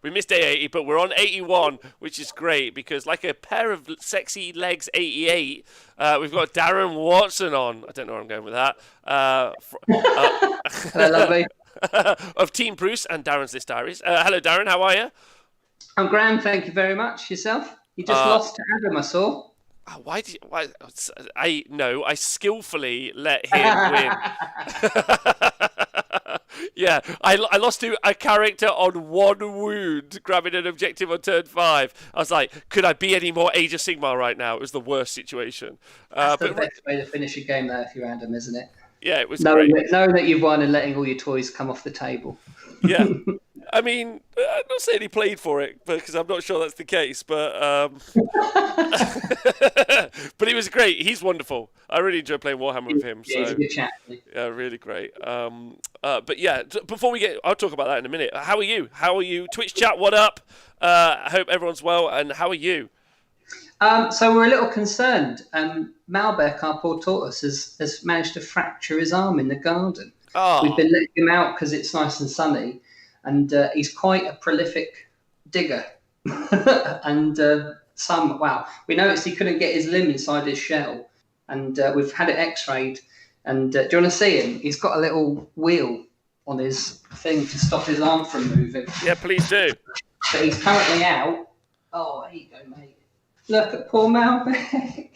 we missed day 80, but we're on 81, which is great because, like a pair of sexy legs, 88. We've got Darren Watson on. I don't know where I'm going with that. Hello, lovely. Of Team Bruce and Darren's List Diaries. Hello, Darren. How are you? I'm grand, thank you very much. Yourself? You just lost to Adam, I saw. Why did you, why? I skillfully let him win. Yeah, I lost to a character on 1 wound, grabbing an objective on turn 5. I was like, could I be any more Age of Sigmar right now? It was the worst situation. That's the best way to finish a game, though, if you're Adam, isn't it? Yeah, it was great. Knowing that you've won and letting all your toys come off the table. Yeah. I mean, I'm not saying he played for it because I'm not sure that's the case, but but he was great. He's wonderful. I really enjoy playing Warhammer with him. Yeah, he's a good chat. Yeah, really great. But yeah, before we I'll talk about that in a minute. How are you? Twitch chat, what up? I hope everyone's well. And how are you? So we're a little concerned. Malbec, our poor tortoise, has managed to fracture his arm in the garden. Oh. We've been letting him out because it's nice and sunny. And he's quite a prolific digger. And we noticed he couldn't get his limb inside his shell. And we've had it x-rayed. And do you want to see him? He's got a little wheel on his thing to stop his arm from moving. Yeah, please do. But he's currently out. Oh, there you go, mate. Look at poor Malbec.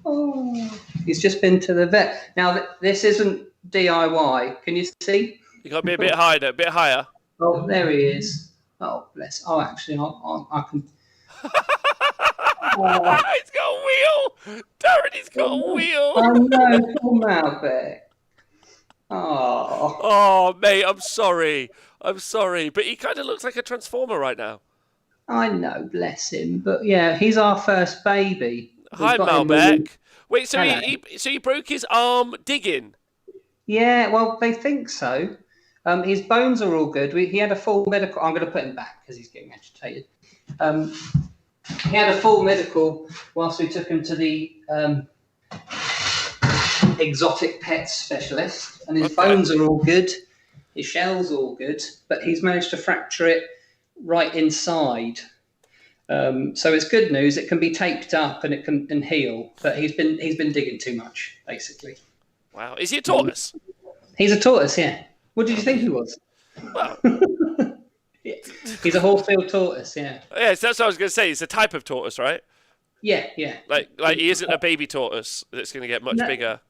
Oh, he's just been to the vet. Now, this isn't DIY. Can you see? You got to be a bit higher. Oh, there he is. Oh, bless. Oh, actually, I can. Oh. He's got a wheel. Darren, he's got a wheel. Oh, no, poor Malbec. Oh, mate, I'm sorry. But he kind of looks like a transformer right now. I know, bless him. But yeah, he's our first baby. Hi, Malbec. Wait, so he broke his arm digging? Yeah, well, they think so. His bones are all good. He had a full medical. I'm going to put him back because he's getting agitated. He had a full medical whilst we took him to the exotic pet specialist, and his bones are all good. His shell's all good, but he's managed to fracture it right inside. So it's good news. It can be taped up and it can heal, but he's been digging too much, basically. Wow, is he a tortoise? He's a tortoise, yeah. What did you think he was? Well, yeah. He's a Horsefield tortoise, yeah. Yeah, so that's what I was going to say. It's a type of tortoise, right? Yeah. Like he isn't a baby tortoise that's going to get much bigger.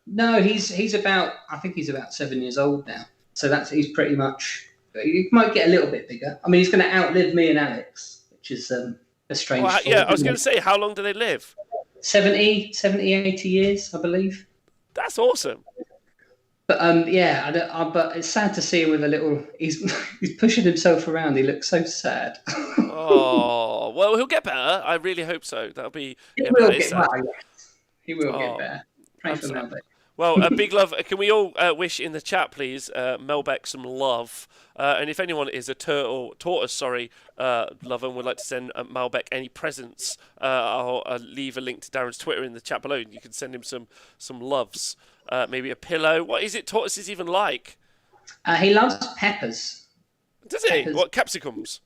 No, he's about. I think he's about 7 years old now. So he's pretty much. He might get a little bit bigger. I mean, he's going to outlive me and Alex, which is a strange. Well, yeah, I was going to say, how long do they live? 70, 80 years, I believe. That's awesome. But but it's sad to see him with a little. He's pushing himself around. He looks so sad. Oh well, he'll get better. I really hope so. That'll be. He will get better. He will get better. Pray for Malbec. Well, a big love. Can we all wish in the chat, please, Malbec some love? And if anyone is a tortoise, lover and would like to send Malbec any presents, I'll leave a link to Darren's Twitter in the chat below. You can send him some loves. Maybe a pillow. What is it tortoises even like? He loves peppers. Does he? What, capsicums?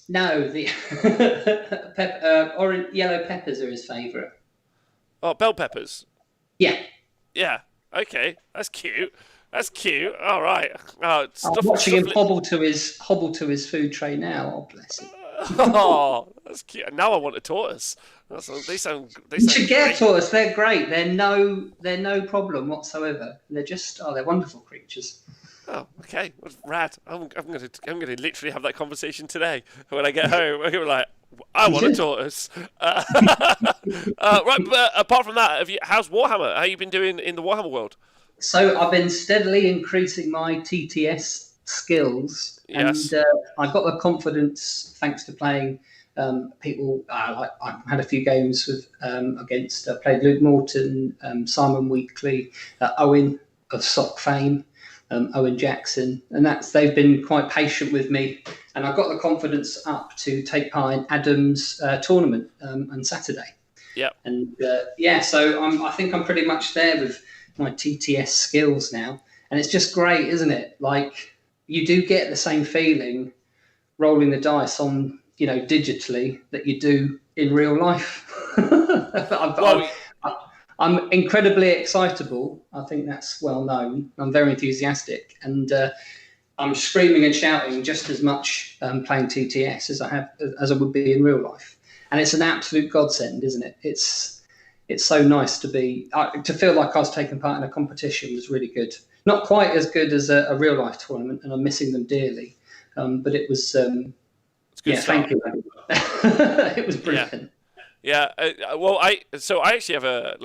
No, the orange, yellow peppers are his favourite. Oh, bell peppers? Yeah. Yeah. Okay. That's cute. All right. I'm watching him hobble to his food tray now. Oh, bless him. Oh, that's cute. Now I want a tortoise. They sound you should get a tortoise. They're great. They're no problem whatsoever. They're wonderful creatures. Oh, okay. That's rad. I'm gonna literally have that conversation today when I get home. I'm gonna be like, I want a tortoise. Right, but apart from that, how's Warhammer? How you been doing in the Warhammer world? So I've been steadily increasing my TTS skills, yes. And I got the confidence thanks to playing people. I had a few games with against. I played Luke Morton, Simon Weekly, Owen of Sock fame, Owen Jackson, and they've been quite patient with me, and I got the confidence up to take part in Adam's tournament on Saturday. Yeah, and so I think I'm pretty much there with my TTS skills now, and it's just great, isn't it? Like, you do get the same feeling rolling the dice on, digitally that you do in real life. I'm incredibly excitable. I think that's well known. I'm very enthusiastic, and I'm screaming and shouting just as much playing TTS as I would be in real life. And it's an absolute godsend, isn't it? It's so nice to feel like I was taking part in a competition was really good. Not quite as good as a real life tournament, and I'm missing them dearly. But it was, it's good stuff. Thank you. It was brilliant. Yeah. I actually have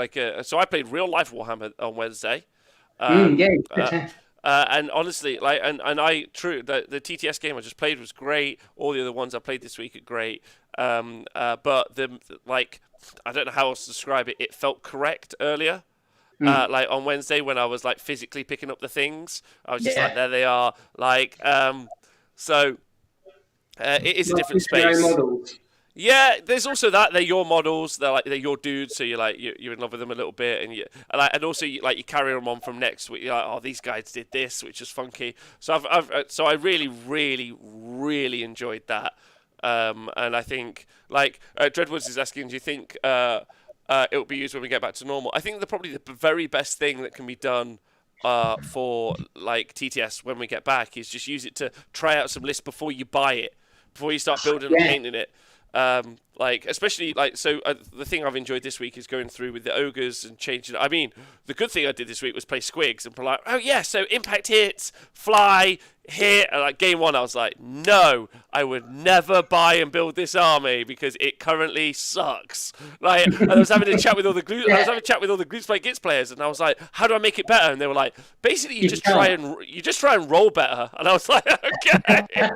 so I played real life Warhammer on Wednesday. And honestly, the TTS game I just played was great. All the other ones I played this week are great. But I don't know how else to describe it. It felt correct earlier. On Wednesday when I was physically picking up the things, I was just there they are. It is a different space. Yeah, there's also that they're your models. They're your dudes, so you're in love with them a little bit, and also you carry them on from next week. You're like, oh, these guys did this, which is funky. So I really, really, really enjoyed that. And I think Dreadwoods is asking, do you think it will be used when we get back to normal? I think probably the very best thing that can be done for TTS when we get back is just use it to try out some lists before you buy it, before you start building and painting it. Especially the thing I've enjoyed this week is going through with the ogres and changing. I mean, the good thing I did this week was play squigs and be like, oh yeah, so impact hits, fly, hit. And game one, I was like, no, I would never buy and build this army because it currently sucks. And I was having a chat with all the Groups Play Gits players, and I was like, how do I make it better? And they were like, basically, you just try and roll better. And I was like, okay.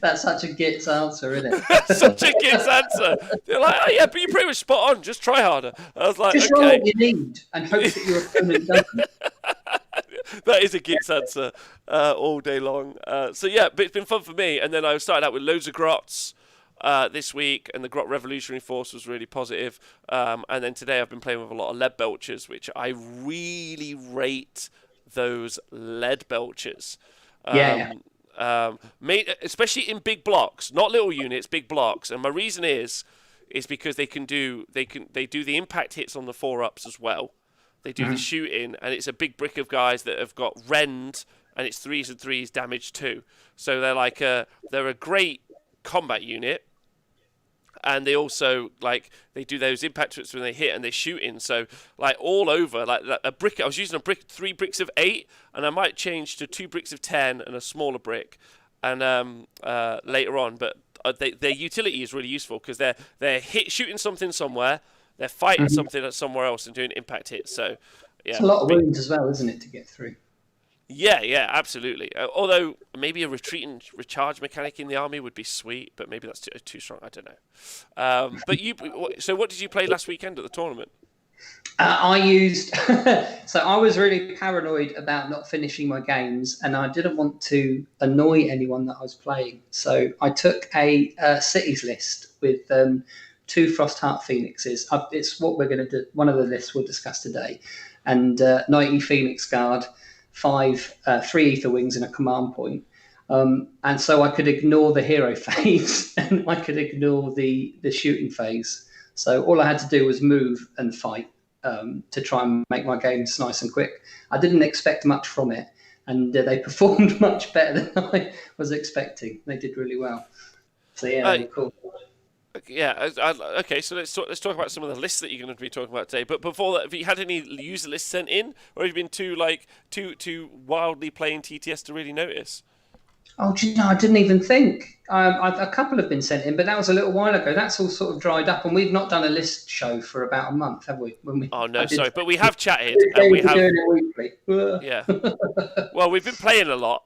That's such a Gits answer, isn't it? That's such a Gits answer. They're like, oh yeah, but you're pretty much spot on. Just try harder. I was like, just roll what you need and hope that your opponent doesn't. That is a Gits answer all day long. But it's been fun for me. And then I started out with loads of grots this week, and the Grot Revolutionary Force was really positive. And then today I've been playing with a lot of lead belchers, which I really rate those lead belchers. Especially in big blocks, not little units, big blocks. And my reason is because they do the impact hits on the 4-ups as well. They do the shooting, and it's a big brick of guys that have got rend, and it's 3s and 3s damage too. So they're a great combat unit, and they also they do those impact hits when they hit and they shoot in. So all over a brick. I was using 3 bricks of 8, and I might change to 2 bricks of 10 and a smaller brick, and later on. But their utility is really useful because they're shooting something somewhere. They're fighting something somewhere else and doing impact hits. So, yeah. It's a lot of wounds as well, isn't it, to get through? Yeah, absolutely. Although maybe a retreat and recharge mechanic in the army would be sweet, but maybe that's too strong. I don't know. So what did you play last weekend at the tournament? I used. So I was really paranoid about not finishing my games, and I didn't want to annoy anyone that I was playing. So I took a cities list with 2 Frostheart Phoenixes. It's what we're going to do. One of the lists we'll discuss today, and 90 Phoenix Guard, 3 Ether Wings, and a command point. And so I could ignore the hero phase, and I could ignore the shooting phase. So all I had to do was move and fight to try and make my games nice and quick. I didn't expect much from it, and they performed much better than I was expecting. They did really well. So yeah, cool. Yeah. Okay. So let's talk about some of the lists that you're going to be talking about today. But before that, have you had any user lists sent in, or have you been too wildly playing TTS to really notice? Oh, do you know, I didn't even think. A couple have been sent in, but that was a little while ago. That's all sort of dried up, and we've not done a list show for about a month, have we? Sorry, but we have chatted. And we have doing it weekly. Yeah. Well, we've been playing a lot.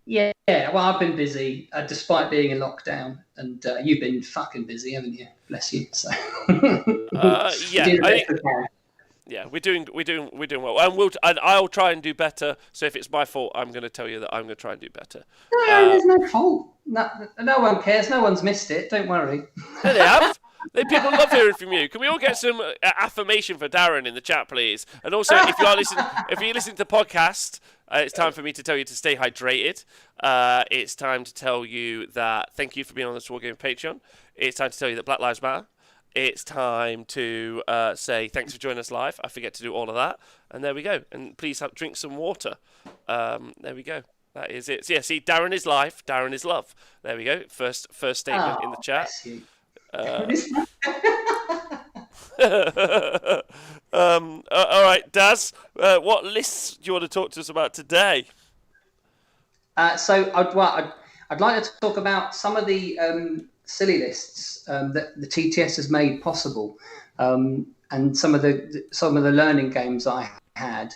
Yeah, well, I've been busy, despite being in lockdown, and you've been fucking busy, haven't you? Bless you. So. Yeah, we're doing well, and I'll try and do better. So if it's my fault, I'm going to tell you that I'm going to try and do better. No, there's no fault. No one cares. No one's missed it. Don't worry. No, they have. People love hearing from you. Can we all get some affirmation for Darren in the chat, please? And also, if you're listening to the podcast, it's time for me to tell you to stay hydrated. It's time to tell you that thank you for being on the Wargaming Patreon. It's time to tell you that Black Lives Matter. It's time to say thanks for joining us live. I forget to do all of that. And there we go. And please drink some water. There we go. That is it. So, yeah, see, Darren is life. Darren is love. There we go. First statement in the chat. All right, Daz, what lists do you want to talk to us about today? So I'd like to talk about some of the silly lists that the TTS has made possible, and some of the learning games I had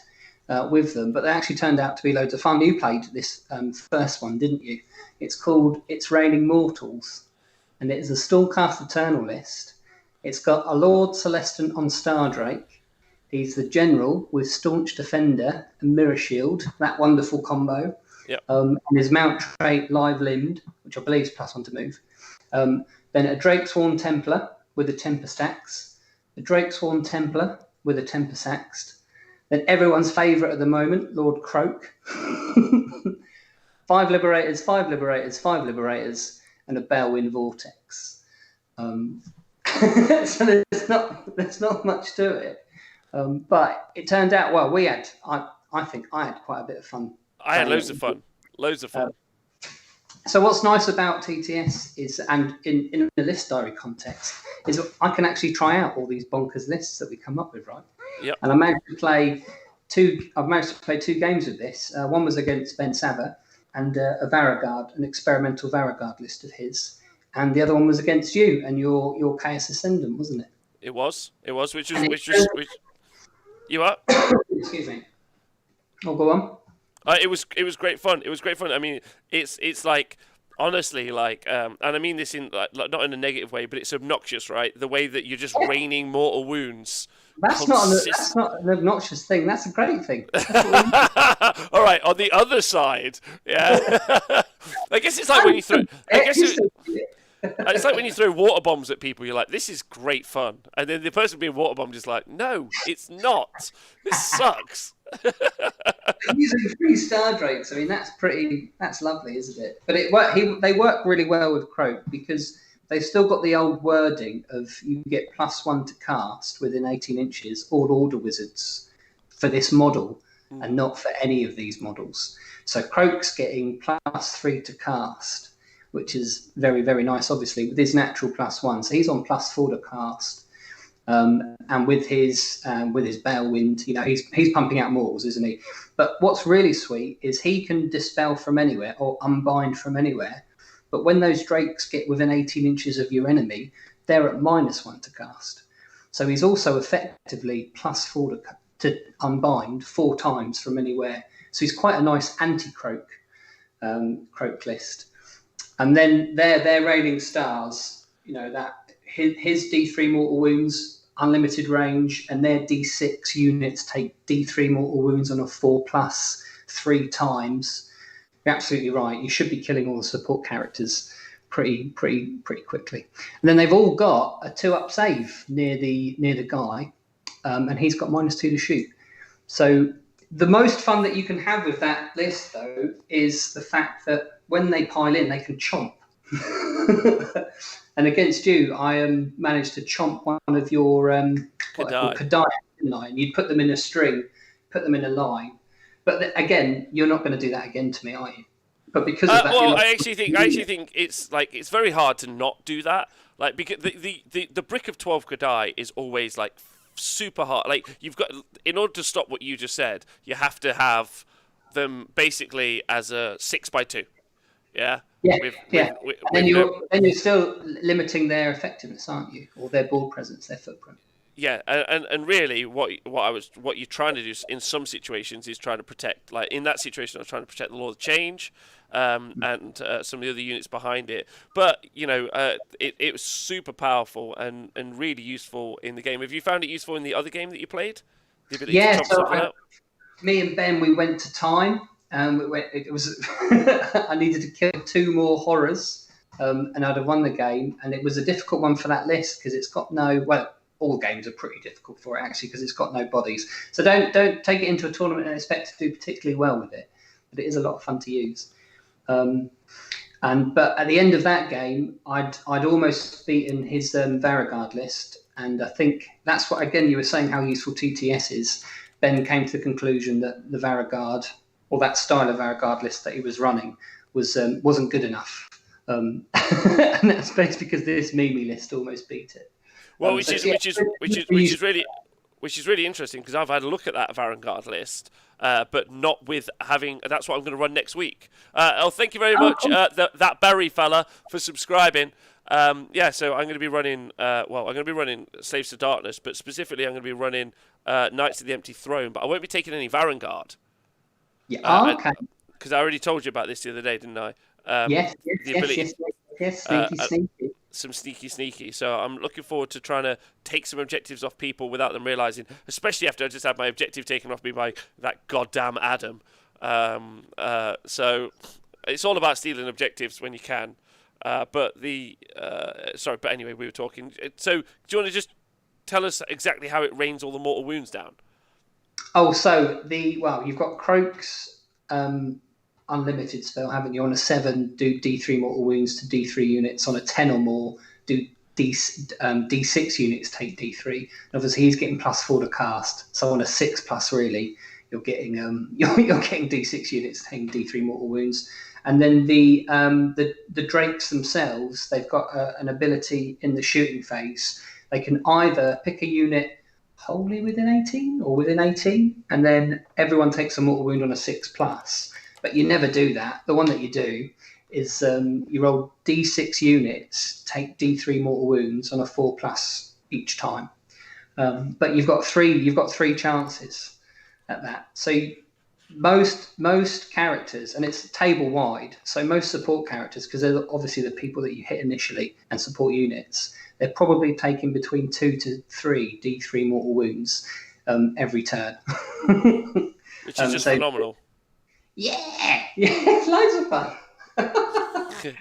with them. But they actually turned out to be loads of fun. You played this first one, didn't you? It's called It's Raining Mortals, and it is a Stormcast Eternal list. It's got a Lord Celestin on Stardrake. He's the general with Staunch Defender and Mirror Shield, that wonderful combo. Yep. And his mount trait Live Limbed, which I believe is +1 to move. Then a Drakesworn Templar with a Tempest Axe, a Drakesworn Templar with a Tempest Axe. Then everyone's favourite at the moment, Lord Croak. 5 Liberators, 5 Liberators, 5 Liberators, and a Balewind Vortex. So there's not much to it. But it turned out, well, I think I had quite a bit of fun. I had loads of fun. So what's nice about TTS is, and in the list diary context, is I can actually try out all these bonkers lists that we come up with, right? Yep. And I've managed to play 2 games with this. One was against Ben Sava and a Varagard, an experimental Varagard list of his. And the other one was against you and your Chaos Ascendant, wasn't it? It was, which you up? Excuse me. Oh, go on. It was great fun. I mean, it's like, honestly, like, and I mean this in like not in a negative way, but it's obnoxious, right? The way that you're just raining mortal wounds. That's not an obnoxious thing. That's a great thing. All right, on the other side, yeah. I guess it's like when you throw. It's like when you throw water bombs at people. You're like, "This is great fun," and then the person being water bombed is like, "No, it's not. This sucks." Using 3 Stardrakes, I mean, that's lovely, isn't it? But they work really well with Croak because they've still got the old wording of you get +1 to cast within 18 inches, all order wizards for this model, and not for any of these models. So Croak's getting +3 to cast, which is very, very nice, obviously, with his natural +1. So he's on +4 to cast. And with his Balewind, he's pumping out mortals, isn't he? But what's really sweet is he can dispel from anywhere or unbind from anywhere. But when those drakes get within 18 inches of your enemy, they're at -1 to cast. So he's also effectively +4 to unbind 4 times from anywhere. So he's quite a nice anti-Croak Croak list. And then their raining stars, that his D3 mortal wounds, unlimited range, and their D6 units take D3 mortal wounds on a 4+ 3 times. You're absolutely right. You should be killing all the support characters pretty quickly. And then they've all got a 2-up save near the guy, and he's got -2 to shoot. So the most fun that you can have with that list, though, is the fact that when they pile in, they can chomp. And against you, I managed to chomp one of your Kadai, didn't I? And you'd put them in a string, put them in a line. But again, you're not going to do that again to me, are you? But because of that, I actually think it's very hard to not do that. Like, because the brick of 12 Kadai is always like super hard. Like, you've got, in order to stop what you just said, you have to have them basically as a 6x2. Yeah. Then you're still limiting their effectiveness, aren't you? Or their board presence, their footprint. Yeah, and really, what you're trying to do in some situations is trying to protect. Like in that situation, I was trying to protect the Lord of Change, and some of the other units behind it. But it was super powerful and really useful in the game. Have you found it useful in the other game that you played? The ability to chop something out? Me and Ben, we went to time. It was I needed to kill 2 more horrors and I'd have won the game. And it was a difficult one for that list because it's got no, well, all games are pretty difficult for it actually because it's got no bodies. So don't take it into a tournament and expect to do particularly well with it. But it is a lot of fun to use. But at the end of that game, I'd almost beaten his Varigard list, and I think that's what, again, you were saying how useful TTS is. Ben came to the conclusion that the Varigard, or that style of Varigard list that he was running, wasn't good enough, and that's basically because this Mimi list almost beat it. Well, which is really interesting because I've had a look at that Varigard list. But not with having. That's what I'm going to run next week. Thank you very much, that Barry fella, for subscribing. So I'm going to be running. I'm going to be running Slaves to Darkness, but specifically I'm going to be running Knights of the Empty Throne. But I won't be taking any Varigard. Yeah. Okay. Because I already told you about this the other day, didn't I? Yes. Sneaky. Some sneaky. So I'm looking forward to trying to take some objectives off people without them realising, especially after I just had my objective taken off me by that goddamn Adam. So it's all about stealing objectives when you can. But anyway, we were talking. So do you want to just tell us exactly how it rains all the mortal wounds down? Oh, so you've got Croak's unlimited spell, haven't you? On a 7, do D3 mortal wounds to D3 units. On a 10 or more, do D6 units take D3. And obviously, he's getting +4 to cast. So on a 6+, really, you're getting D6 units taking D3 mortal wounds. And then the Drakes themselves, they've got an ability in the shooting phase. They can either pick a unit wholly within 18 or within 18, and then everyone takes a mortal wound on a 6+. But you never do that. The one that you do is you roll D6 units, take D3 mortal wounds on a 4+ each time. But you've got three chances at that. So most characters, and it's table wide. So most support characters, because they're obviously the people that you hit initially and support units, they're probably taking between 2 to 3 D3 mortal wounds every turn, which is just phenomenal. Yeah, it's loads of fun.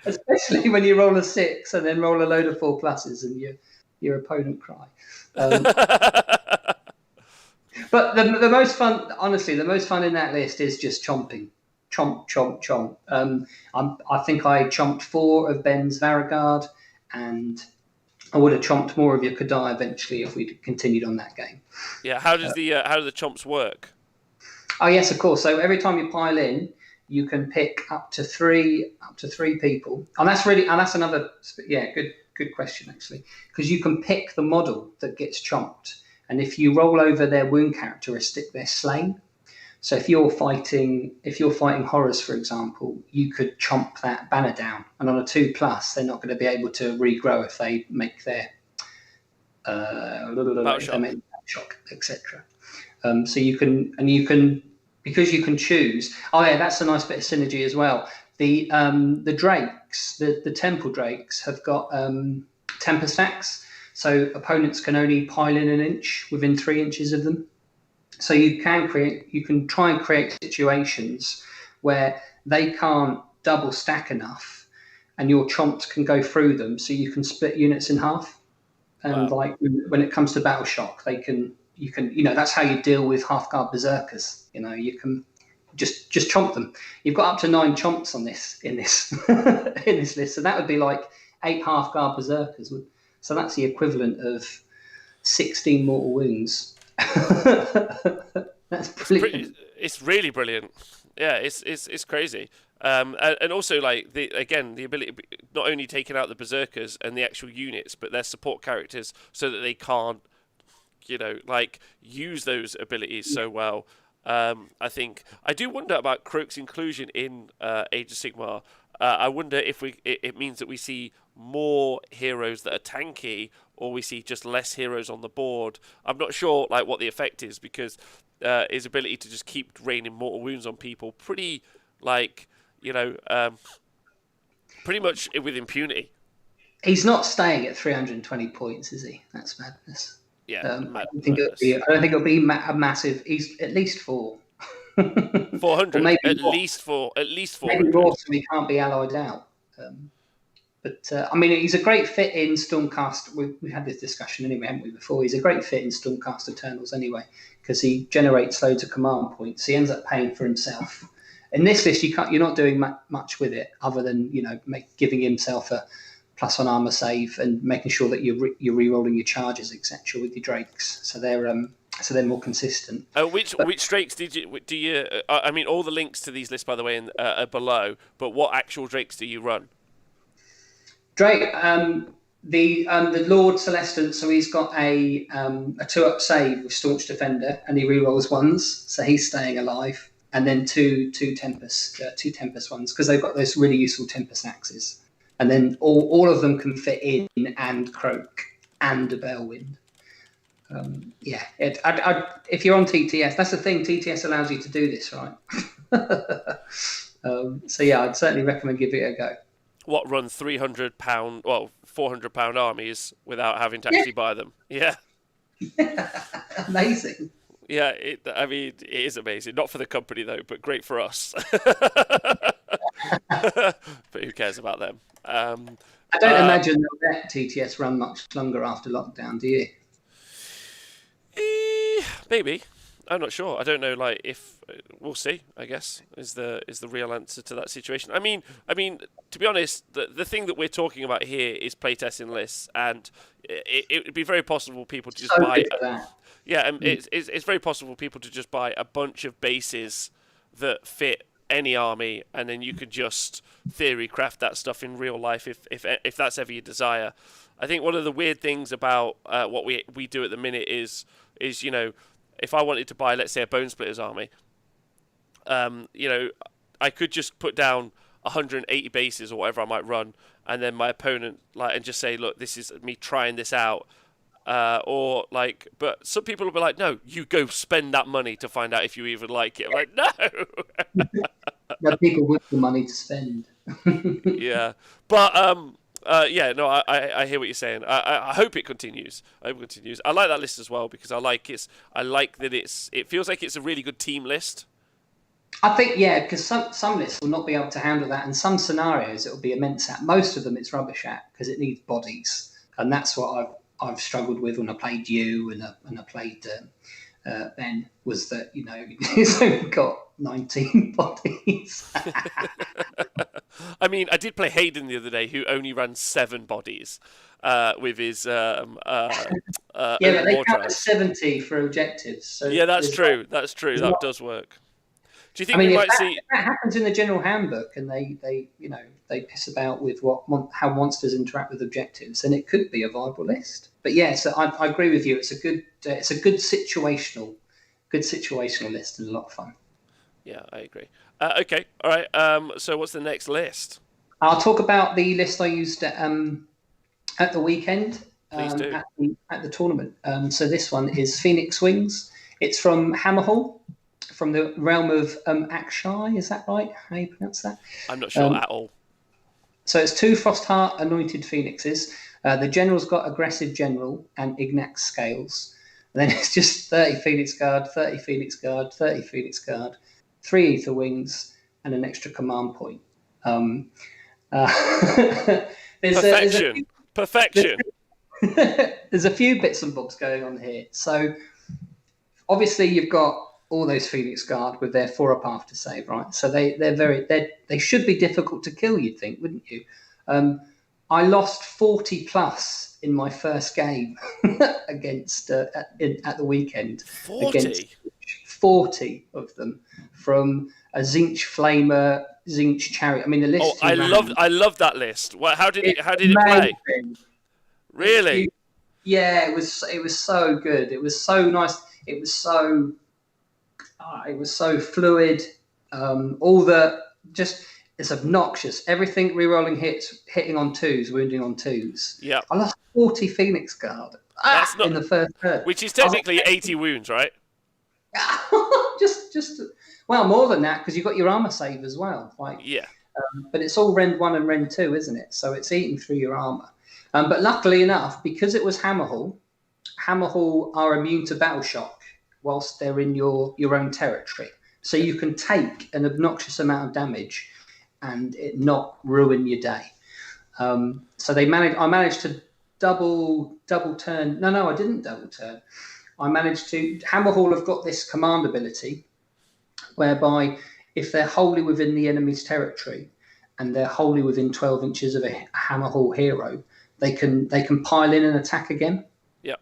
Especially when you roll a 6 and then roll a load of 4+ and your opponent cry. But the most fun, honestly, the most fun in that list is just chomping. Chomp. I think I chomped 4 of Ben's Varigard, and I would have chomped more of your Kadai eventually if we'd continued on that game. Yeah, how do the chomps work? Oh yes, of course. So every time you pile in, you can pick up to three people, and that's another good question actually, because you can pick the model that gets chomped, and if you roll over their wound characteristic, they're slain. So if you're fighting horrors, for example, you could chomp that banner down, and on a 2+, they're not going to be able to regrow if they make their shock, etc. So you can because you can choose. Oh yeah, that's a nice bit of synergy as well. The Drakes, the Temple Drakes, have got temper stacks, so opponents can only pile in an inch within 3 inches of them. So you can try and create situations where they can't double stack enough, and your chomps can go through them, so you can split units in half. And like when it comes to battle shock, you can that's how you deal with half-guard berserkers. You can just chomp them. You've got up to 9 chomps on this in this in this list, so that would be like 8 half-guard berserkers. So that's the equivalent of 16 mortal wounds. That's brilliant. It's really brilliant. Yeah, it's crazy. And also like the ability not only taking out the berserkers and the actual units, but their support characters so that they can't use those abilities so well. I think I do wonder about Croak's inclusion in Age of Sigmar. I wonder if it means that we see more heroes that are tanky, or we see just less heroes on the board. I'm not sure what the effect is, because his ability to just keep raining mortal wounds on people pretty much with impunity. He's not staying at 320 points, is he? That's madness. Yeah, I don't think it'll be a massive. He's at least 4. 400, at least 400. Maybe more, so he can't be allied out. But I mean, he's a great fit in Stormcast. We had this discussion anyway, haven't we? Before, he's a great fit in Stormcast Eternals anyway, because he generates loads of command points. He ends up paying for himself. In this list, you're not doing much with it, other than giving himself a +1 armor save and making sure that you're re-rolling your charges, etc. with your drakes. So they're more consistent. Which drakes do you? I mean, all the links to these lists, by the way, are below. But what actual drakes do you run? Drake, the Lord Celestant, so he's got a 2-up save with Staunch Defender, and he rerolls ones, so he's staying alive, and then two Tempest ones, because they've got those really useful Tempest axes, and then all of them can fit in and Croak and a Balewind. If you're on TTS, that's the thing. TTS allows you to do this, right? I'd certainly recommend giving it a go. What, run £300, well, £400 armies without having to actually buy them? Yeah. Amazing. Yeah, it is amazing. Not for the company though, but great for us. But who cares about them? I don't imagine they'll let TTS run much longer after lockdown, do you? Maybe. I'm not sure. I don't know. Like, if we'll see. I guess is the real answer to that situation. I mean, to be honest, the thing that we're talking about here is playtesting lists, and it would be very possible people to just buy. It's very possible people to just buy a bunch of bases that fit any army, and then you could just theory craft that stuff in real life if that's ever your desire. I think one of the weird things about what we do at the minute is if I wanted to buy, let's say, a Bone Splitters army, I could just put down 180 bases or whatever I might run, and then my opponent and just say, look, this is me trying this out, but some people will be like, no, you go spend that money to find out if you even like it. I'm like, no. No, people with the money to spend. Yeah, but I hear what you're saying. I hope it continues. I like that list as well because I like that it feels like it's a really good team list. I think, because some lists will not be able to handle that, and some scenarios it will be immense at. Most of them it's rubbish at because it needs bodies, and that's what I've struggled with when I played you and I played Ben, was that he's only got 19 bodies. I mean, I did play Hayden the other day, who only ran 7 bodies with his but they count as 70 for objectives. So yeah, that's true. That's true. That does work. Do you think we might see? If that happens in the general handbook, and they piss about with how monsters interact with objectives, then it could be a viable list. But so I agree with you. It's a good situational list and a lot of fun. Yeah, I agree. Okay, all right. So what's the next list? I'll talk about the list I used at the weekend. Please do. At the tournament. So this one is Phoenix Wings. It's from Hammerhall, from the realm of Akshai. Is that right? How you pronounce that? I'm not sure at all. So it's 2 Frostheart anointed phoenixes. The general's got aggressive general and Ignax scales. And then it's just 30 Phoenix Guard, 30 Phoenix Guard, 30 Phoenix Guard, 3 Ether Wings, and an extra command point. Perfection. There's a few bits and bobs going on here. So obviously you've got all those Phoenix Guard with their 4-up after save, right? So they should be difficult to kill, you'd think, wouldn't you? I lost 40 plus in my first game against at the weekend. 40? Against 40 of them from a Zinch Flamer, Zinch Chariot. I mean, the list. Oh, I love that list. How did it play? Really? It was so good. It was so nice. It was so fluid. It's obnoxious. Everything re-rolling hits, hitting on 2s, wounding on 2s. Yeah. I lost 40 Phoenix Guard in the first turn. Which is technically 80 wounds, right? just more than that, because you've got your armor save as well. But it's all Rend 1 and Rend 2, isn't it? So it's eating through your armor. But luckily enough, because it was Hammerhall are immune to battle shock whilst they're in your own territory. So you can take an obnoxious amount of damage and it not ruin your day. So I managed to double turn. No, I didn't double turn. I managed to. Hammer Hall have got this command ability, whereby if they're wholly within the enemy's territory, and they're wholly within 12 inches of a Hammer Hall hero, they can pile in and attack again. Yeah.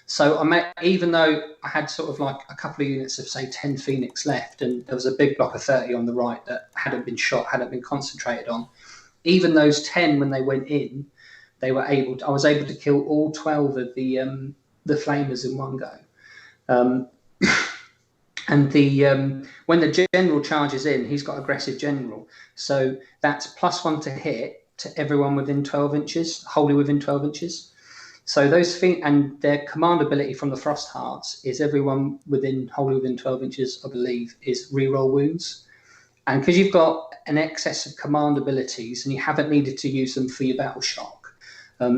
So even though I had sort of like a couple of units of say 10 Phoenix left, and there was a big block of 30 on the right that hadn't been shot, hadn't been concentrated on, even those 10 when they went in, I was able to kill all 12 of the flamers in one go. And when the general charges in, he's got aggressive general, so that's +1 to hit to everyone within 12 inches, wholly within 12 inches. So those and their command ability from the Frost Hearts is everyone wholly within 12 inches, I believe, is reroll wounds. And because you've got an excess of command abilities and you haven't needed to use them for your battle shock,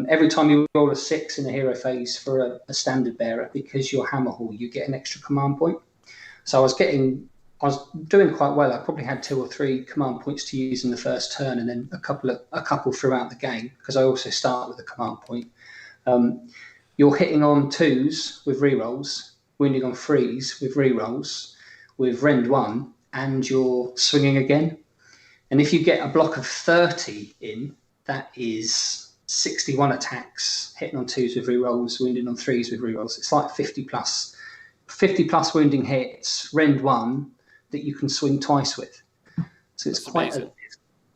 every time you roll a 6 in the hero phase for a standard bearer, because you're Hammer Hall, you get an extra command point. So I was doing quite well. I probably had 2 or 3 command points to use in the first turn, and then a couple throughout the game, because I also start with a command point. You're hitting on 2s with rerolls, wounding on 3s with rerolls, with rend 1, and you're swinging again. And if you get a block of 30 in, that is 61 attacks, hitting on 2s with rerolls, wounding on 3s with rerolls. It's like 50 plus wounding hits, rend 1, that you can swing twice with. So it's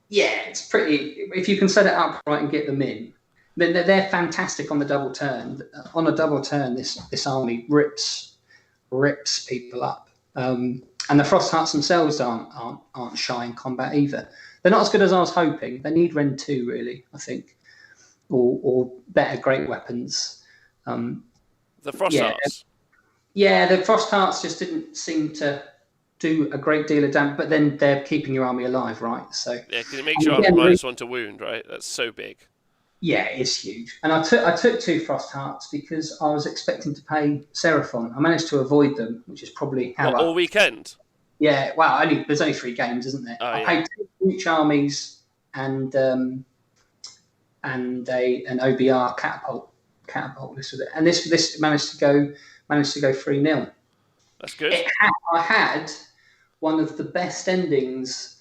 it's pretty. If you can set it up right and get them in, then they're fantastic on the double turn. On a double turn, this army rips people up. And the Frost Hearts themselves aren't shy in combat either. They're not as good as I was hoping. They need rend 2 really, I think, or better great weapons. The Frost Hearts. Yeah, the Frost Hearts just didn't seem to do a great deal of damage, but then they're keeping your army alive, right? So yeah, because it makes your army -1 to wound, right? That's so big. Yeah, it's huge. And I took 2 Frost Hearts because I was expecting to pay Seraphon. I managed to avoid them, which is probably how all weekend. Yeah, well, there's only 3 games, isn't there? I paid 2 huge armies and an OBR catapult list with it, and this managed to go 3-0. That's good. I had one of the best endings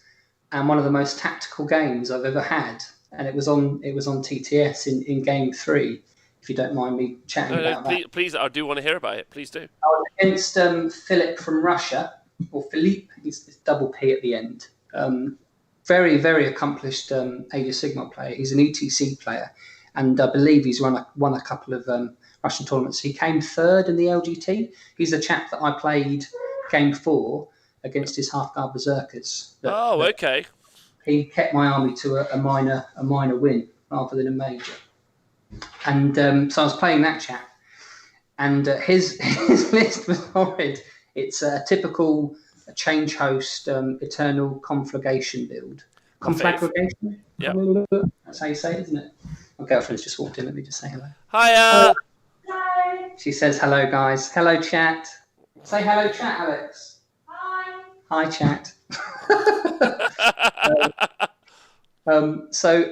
and one of the most tactical games I've ever had, and it was on TTS in game 3. If you don't mind me chatting about that, please, I do want to hear about it. Please do. I was against Philip from Russia, or Philippe. It's double P at the end. Very, very accomplished Age of Sigmar player. He's an ETC player, and I believe he's won a couple of Russian tournaments. He came 3rd in the LGT. He's the chap that I played game 4 against his Half-Guard Berserkers. Okay. He kept my army to a minor win rather than a major. And so I was playing that chap, and his list was horrid. It's a typical change host Eternal Conflagration build. Conflagration? Yeah. That's how you say it, isn't it? My girlfriend's just walked in. Let me just say hello. Hiya! Hi. She says hello, guys. Hello, chat. Say hello, chat, Alex. Hi. Hi, chat.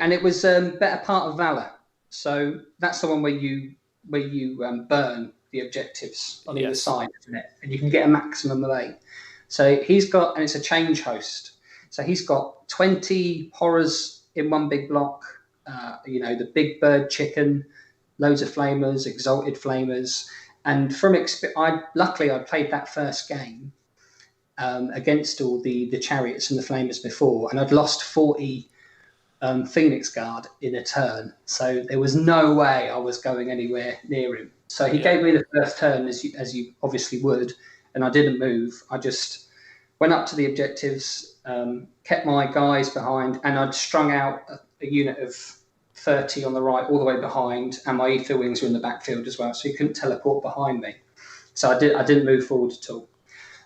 And it was Better Part of Valor. So that's the one where you burn the objectives on either side, isn't it? And you can get a maximum of 8. So he's got, and it's a change host. So he's got 20 horrors in one big block. The big bird chicken, loads of flamers, exalted flamers. And luckily I played that first game against all the chariots and the flamers before, and I'd lost 40 Phoenix Guard in a turn. So there was no way I was going anywhere near him. So he gave me the first turn, as you obviously would, and I didn't move. I just went up to the objectives, kept my guys behind, and I'd strung out a unit of 30 on the right all the way behind, and my ether wings were in the backfield as well, so he couldn't teleport behind me. So I didn't move forward at all.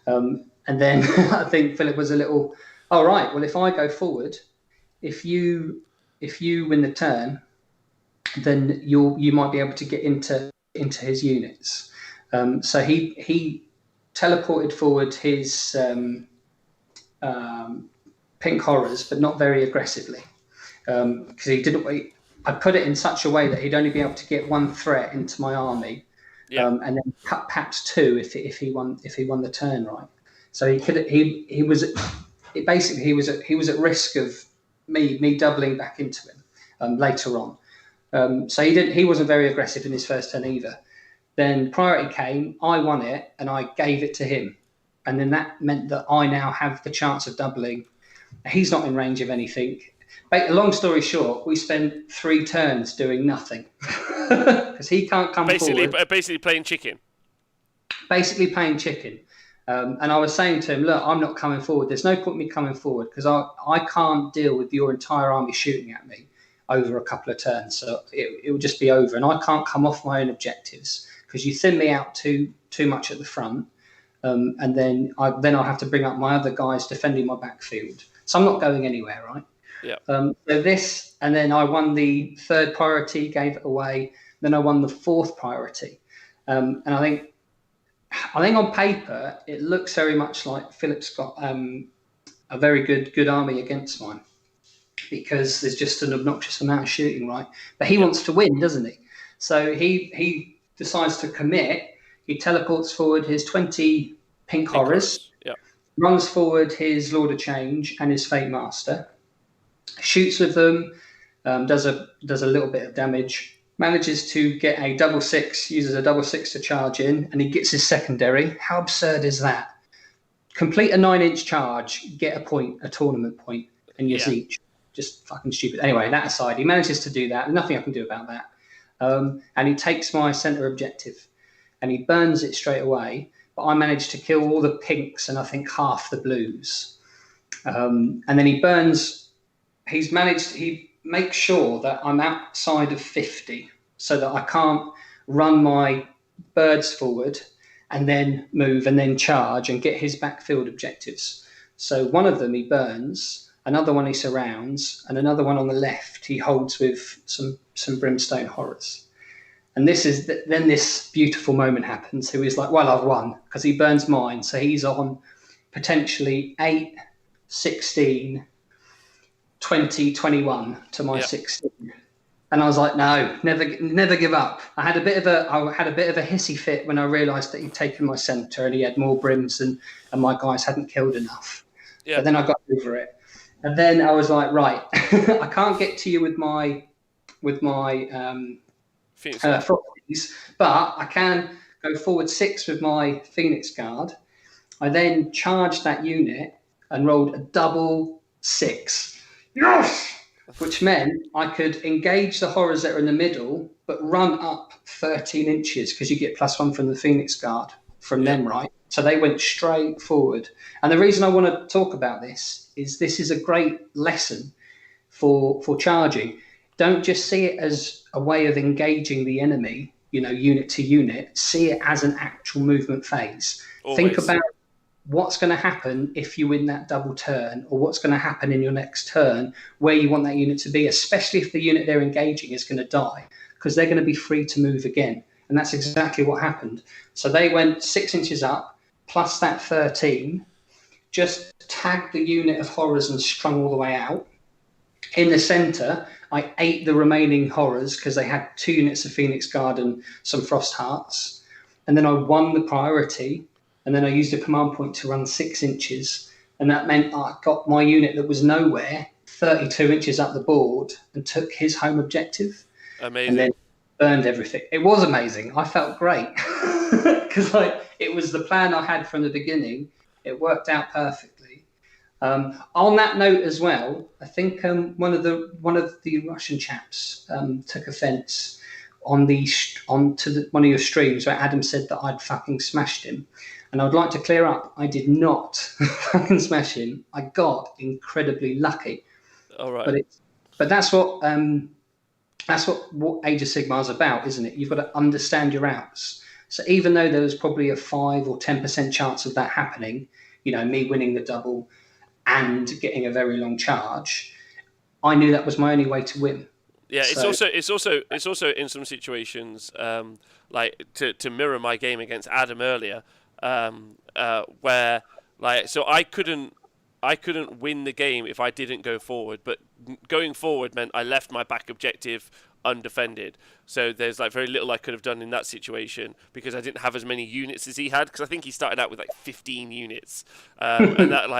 And then I think Philip was a little, all right, well, if I go forward, if you win the turn, then you might be able to get into his units. So he teleported forward his pink horrors, but not very aggressively. because he didn't. I put it in such a way that he'd only be able to get one threat into my army, and then cut perhaps two if he won the turn right. So he was at risk of me doubling back into him later on. So he wasn't very aggressive in his first turn either. Then priority came, I won it, and I gave it to him, and then that meant that I now have the chance of doubling. He's not in range of anything. Long story short, we spent 3 turns doing nothing because he can't come forward. Basically playing chicken. Basically playing chicken. And I was saying to him, look, I'm not coming forward. There's no point in me coming forward because I can't deal with your entire army shooting at me over a couple of turns. So it will just be over. And I can't come off my own objectives because you thin me out too much at the front. And then I'll have to bring up my other guys defending my backfield. So I'm not going anywhere, right? Yeah. So this, and then I won the 3rd priority, gave it away. Then I won the 4th priority, and I think on paper it looks very much like Philip's got a very good army against mine because there's just an obnoxious amount of shooting, right? But he wants to win, doesn't he? So he decides to commit. He teleports forward his 20 pink horrors. Yeah. Runs forward his Lord of Change and his Fate Master. Shoots with them, does a little bit of damage, manages to get a 6/6, uses a 6/6 to charge in, and he gets his secondary. How absurd is that? Complete a 9-inch charge, get a tournament point, and you're siege. Just fucking stupid. Anyway, that aside, he manages to do that. Nothing I can do about that. And he takes my centre objective, and he burns it straight away. But I managed to kill all the pinks and I think half the blues. And then he makes sure that I'm outside of 50 so that I can't run my birds forward and then move and then charge and get his backfield objectives. So one of them he burns, another one he surrounds, and another one on the left he holds with some brimstone horrors. And then this beautiful moment happens. So he's like, well, I've won because he burns mine. So he's on potentially 8, 16, 20, 21 to my 16. And I was like, no, never give up. I had a bit of a hissy fit when I realised that he'd taken my centre and he had more brims and my guys hadn't killed enough. Yeah. But then I got over it. And then I was like, right, I can't get to you with my Frosties, but I can go forward 6 with my Phoenix Guard. I then charged that unit and rolled a 6. Yes! Which meant I could engage the horrors that are in the middle, but run up 13 inches because you get +1 from the Phoenix Guard from them, right? So they went straight forward. And the reason I want to talk about this is a great lesson for charging. Don't just see it as a way of engaging the enemy, unit to unit. See it as an actual movement phase. Always. Think about what's going to happen if you win that double turn, or what's going to happen in your next turn, where you want that unit to be, especially if the unit they're engaging is going to die, because they're going to be free to move again. And that's exactly what happened. So they went 6 inches up, plus that 13, just tagged the unit of horrors and strung all the way out. In the centre, I ate the remaining horrors because they had 2 units of Phoenix Guard and some Frost Hearts. And then I won the priority. And then I used a command point to run 6 inches. And that meant I got my unit that was nowhere 32 inches up the board and took his home objective. Amazing. And then burned everything. It was amazing. I felt great because it was the plan I had from the beginning. It worked out perfectly. On that note as well, I think one of the Russian chaps took offence on one of your streams where Adam said that I'd fucking smashed him. And I'd like to clear up, I did not fucking smash him. I got incredibly lucky. All right. But that's what Age of Sigmar is about, isn't it? You've got to understand your outs. So even though there was probably a 5 or 10% chance of that happening, me winning the double and getting a very long charge, I knew that was my only way to win. Yeah, it's also in some situations like to mirror my game against Adam earlier. Where so I couldn't I couldn't win the game if I didn't go forward. But going forward meant I left my back objective undefended. So there's like very little I could have done in that situation because I didn't have as many units as he had. Because I think he started out with like 15 units, and that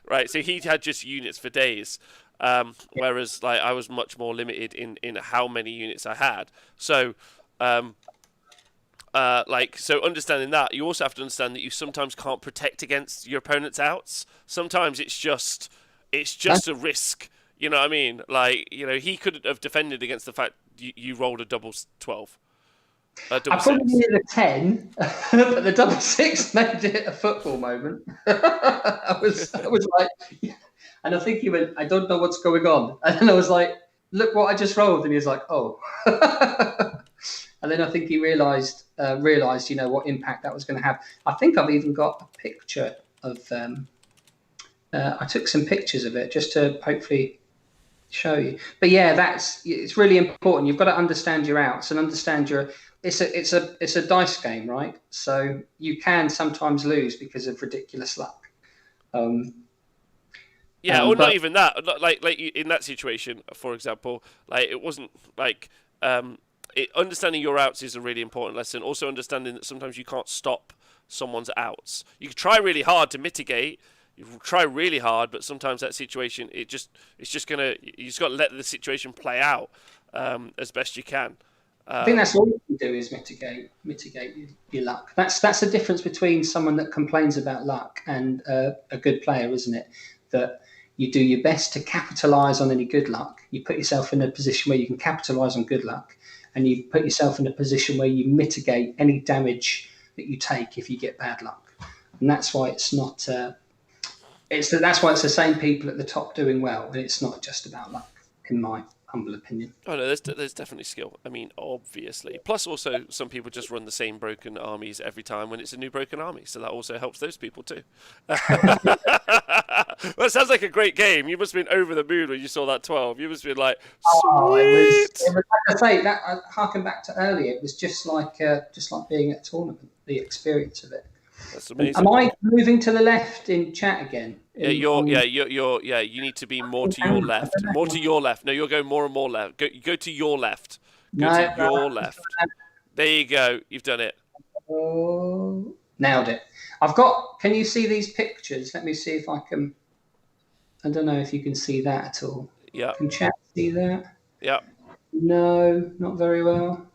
right. So he had just units for days. Whereas like I was much more limited in how many units I had. So so understanding that, you also have to understand that you sometimes can't protect against your opponent's outs. Sometimes it's just a risk. You know what I mean? Like, you know, he couldn't have defended against the fact you rolled a double 12. I probably needed a 10, but the double 6 made it a football moment. I was like, and I think he went, I don't know what's going on. And then I was like, look what I just rolled. And he was like, oh. And then I think he realised, you know, what impact that was going to have. I think I've even got a picture of, I took some pictures of it just to hopefully show you. But yeah, it's really important. You've got to understand your outs and understand it's a dice game, right? So you can sometimes lose because of ridiculous luck. Not even that. Like in that situation, for example, like it wasn't like understanding your outs is a really important lesson. Also understanding that sometimes you can't stop someone's outs. You can try really hard to mitigate. You try really hard, but sometimes that situation, you just got to let the situation play out as best you can. I think that's all you can do is mitigate your luck. That's the difference between someone that complains about luck and a good player, isn't it? That you do your best to capitalise on any good luck. You put yourself in a position where you can capitalise on good luck, and you put yourself in a position where you mitigate any damage that you take if you get bad luck. And that's why it's not. That's why it's the same people at the top doing well, and it's not just about luck, in my humble opinion. Oh no, there's definitely skill. I mean, obviously. Plus, also, some people just run the same broken armies every time when it's a new broken army, so that also helps those people too. Well, it sounds like a great game. You must have been over the moon when you saw that 12. You must have been like, sweet. It was like I say, that I harken back to earlier. It was just like being at a tournament, the experience of it. That's amazing. Am I moving to the left in chat again? Yeah, you need to be more to your left. More to your left. No, you're going more and more left. Go to your left. Your left. There you go. You've done it. Oh, nailed it. Can you see these pictures? Let me see if I can. I don't know if you can see that at all. Yeah. Can chat see that? Yeah. No, not very well.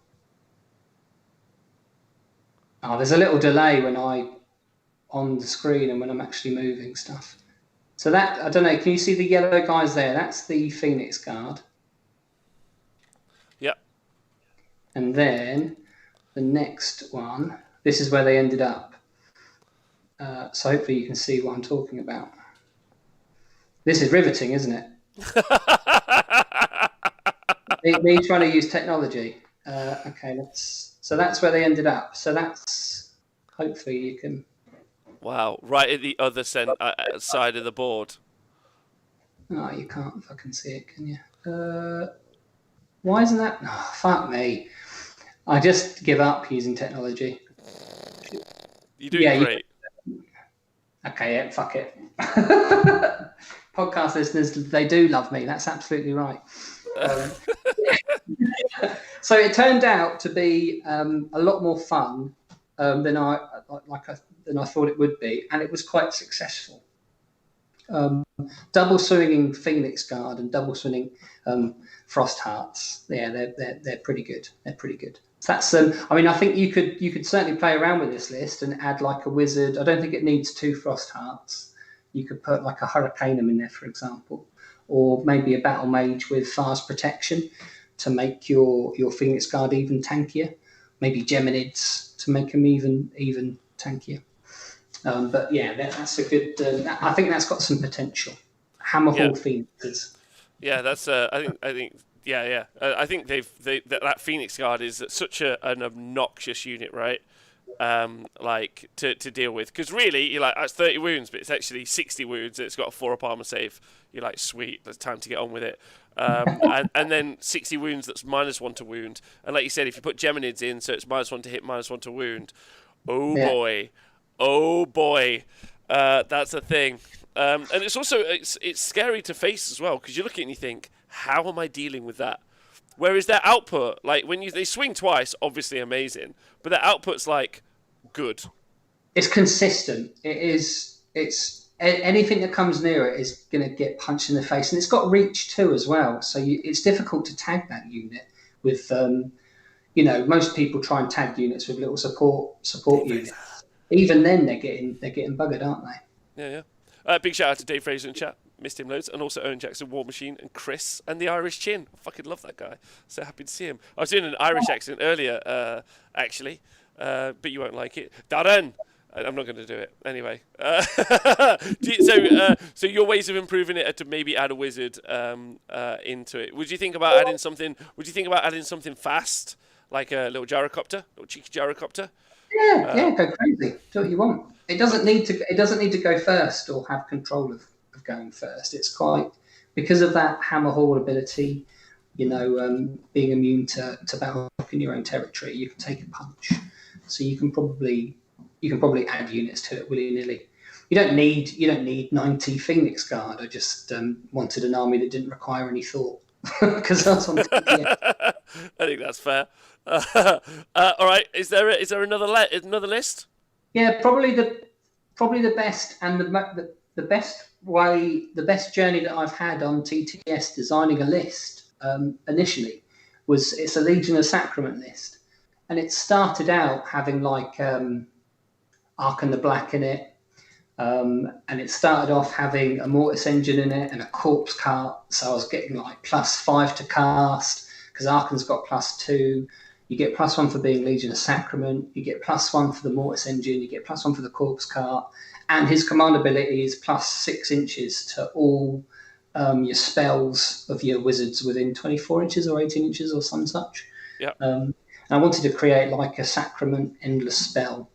Oh, there's a little delay when on the screen and when I'm actually moving stuff. So that, I don't know, can you see the yellow guys there? That's the Phoenix Guard. Yeah. And then the next one, this is where they ended up. So hopefully you can see what I'm talking about. This is riveting, isn't it? me trying to use technology. Okay, so that's where they ended up. So that's, hopefully you can... Wow, right at the other side of the board. Oh, you can't fucking see it, can you? Why isn't that... Oh, fuck me. I just give up using technology. You're doing great. Okay, yeah, fuck it. Podcast listeners, they do love me. That's absolutely right. So it turned out to be a lot more fun than I thought it would be, and it was quite successful. Double swinging Phoenix Guard and double swinging Frost Hearts. Yeah, they're pretty good. They're pretty good. So that's I mean, I think you could certainly play around with this list and add like a wizard. I don't think it needs 2 Frost Hearts. You could put like a Hurricaneum in there, for example, or maybe a Battle Mage with Fast Protection to make your Phoenix Guard even tankier. Maybe Geminids to make them even tankier. But yeah, that's a good. I think that's got some potential. Hammerhall Phoenixes. Yeah, that's. I think. Yeah. I think that Phoenix Guard is such an obnoxious unit, right? Like to deal with, because really you're like, that's 30 wounds, but it's actually 60 wounds. It's got a 4-up armor save. You're like, sweet, there's time to get on with it. And then 60 wounds, that's -1 to wound. And like you said, if you put Geminids in, so it's -1 to hit, -1 to wound. Oh boy, that's a thing. And it's also it's scary to face as well, because you look at it and you think, how am I dealing with that? Whereas their output, like when they swing twice, obviously amazing, but their output's like good. It's consistent. It's anything that comes near it is going to get punched in the face, and it's got reach too as well. So it's difficult to tag that unit with. Most people try and tag units with little support units. Even then, they're getting buggered, aren't they? Yeah. Big shout out to Dave Fraser in chat. Missed him loads. And also Owen Jackson, War Machine, and Chris, and the Irish Chin. I fucking love that guy. So happy to see him. I was doing an Irish accent earlier, actually, but you won't like it. Darren! I'm not going to do it. Anyway. So your ways of improving it are to maybe add a wizard into it. Would you think about adding something fast, like a little gyrocopter, little cheeky gyrocopter? Yeah, go crazy. Do what you want. It doesn't need to go first or have control of going first. It's quite, because of that hammer haul ability, being immune to battle in your own territory, you can take a punch. So you can probably add units to it willy-nilly. You don't need 90 Phoenix Guard. I just wanted an army that didn't require any thought, because that's on. I think that's fair. All right, is there another list? Yeah, probably the best and the best journey that I've had on TTS designing a list initially was, it's a Legion of Sacrament list, and it started out having like Ark and the Black in it, and it started off having a Mortis engine in it and a corpse cart, so I was getting like +5 to cast, because Arkan's got +2. You get +1 for being Legion of Sacrament, you get +1 for the Mortis engine, you get +1 for the corpse cart, and his command ability is +6 inches to all your spells of your wizards within 24 inches or 18 inches or some such. Yeah. And I wanted to create like a Sacrament endless spell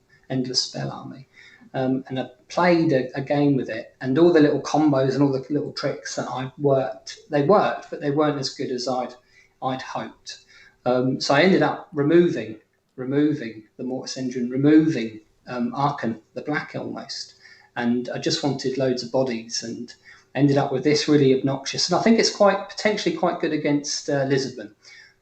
army. And I played a game with it, and all the little combos and all the little tricks that worked, but they weren't as good as I'd hoped. So I ended up removing the Mortis engine, removing Arkan, the Black almost, and I just wanted loads of bodies, and ended up with this really obnoxious. And I think it's potentially quite good against Lisbon,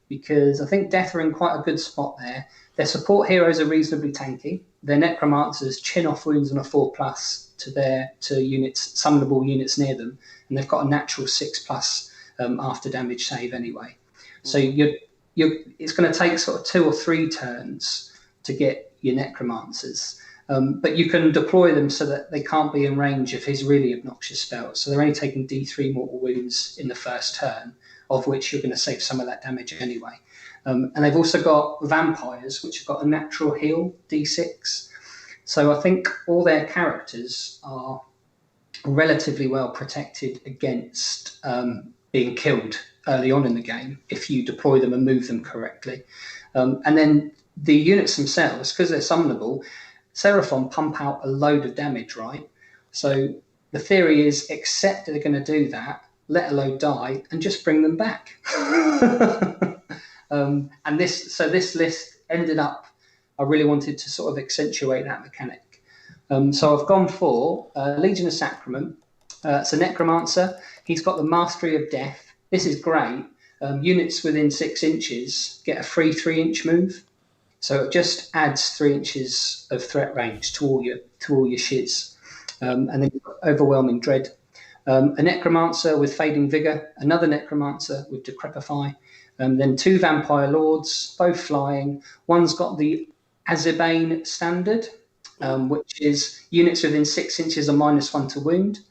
because I think Death are in quite a good spot there. Their support heroes are reasonably tanky. Their necromancers chin off wounds on a 4+ to units, summonable units near them, and they've got a natural 6+ after damage save anyway. So it's going to take sort of 2 or 3 turns to get your necromancers, but you can deploy them so that they can't be in range of his really obnoxious spells. So they're only taking D3 mortal wounds in the first turn, of which you're going to save some of that damage anyway. And they've also got vampires, which have got a natural heal, D6. So I think all their characters are relatively well protected against being killed early on in the game if you deploy them and move them correctly. And then the units themselves, because they're summonable, Seraphon pump out a load of damage, right? So the theory is, accept that they're going to do that, let a load die, and just bring them back. And this list ended up, I really wanted to sort of accentuate that mechanic. So I've gone for Legion of Sacrament. It's a necromancer. He's got the Mastery of Death. This is great. Units within 6 inches get a free 3-inch move. So it just adds 3 inches of threat range to all your shiz. And then you've got Overwhelming Dread. A necromancer with Fading Vigor, another necromancer with Decrepify, then 2 vampire lords, both flying. One's got the Azebane standard, which is units within 6 inches are -1 to wound,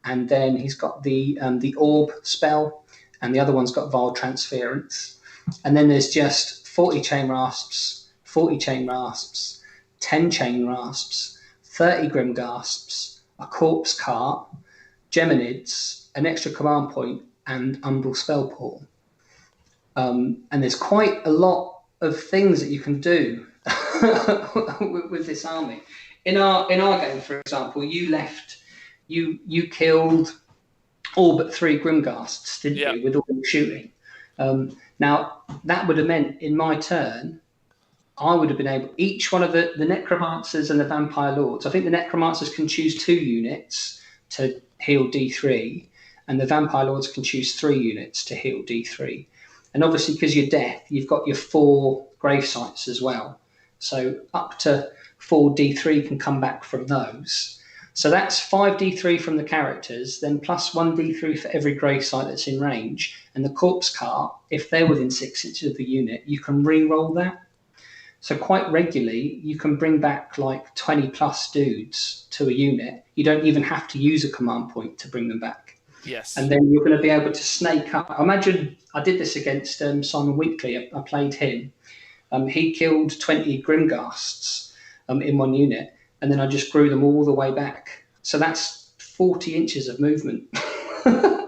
and then he's got the orb spell, and the other one's got Vile Transference. And then there's just 40 chain rasps, 40 chain rasps, 10 chain rasps, 30 grim gasps, a corpse cart, Geminids, an extra command point, and Umbral Spell Portal. And there's quite a lot of things that you can do with this army. In our game, for example, you killed all but 3 Grimghasts, didn't you, with all the shooting? Now, that would have meant, in my turn, I would have been able, each one of the necromancers and the vampire lords, I think the necromancers can choose 2 units to heal D3, and the Vampire Lords can choose 3 units to heal D3. And obviously, because you're death, you've got your 4 grave sites as well. So up to 4 D3 can come back from those. So that's 5 D3 from the characters, then plus 1 D3 for every grave site that's in range. And the corpse cart, if they're within 6 inches of the unit, you can re-roll that. So quite regularly, you can bring back like 20 plus dudes to a unit. You don't even have to use a command point to bring them back. Yes. And then you're going to be able to snake up. Imagine I did this against Simon Weekly. I played him. He killed 20 Grimghasts in one unit, and then I just grew them all the way back. So that's 40 inches of movement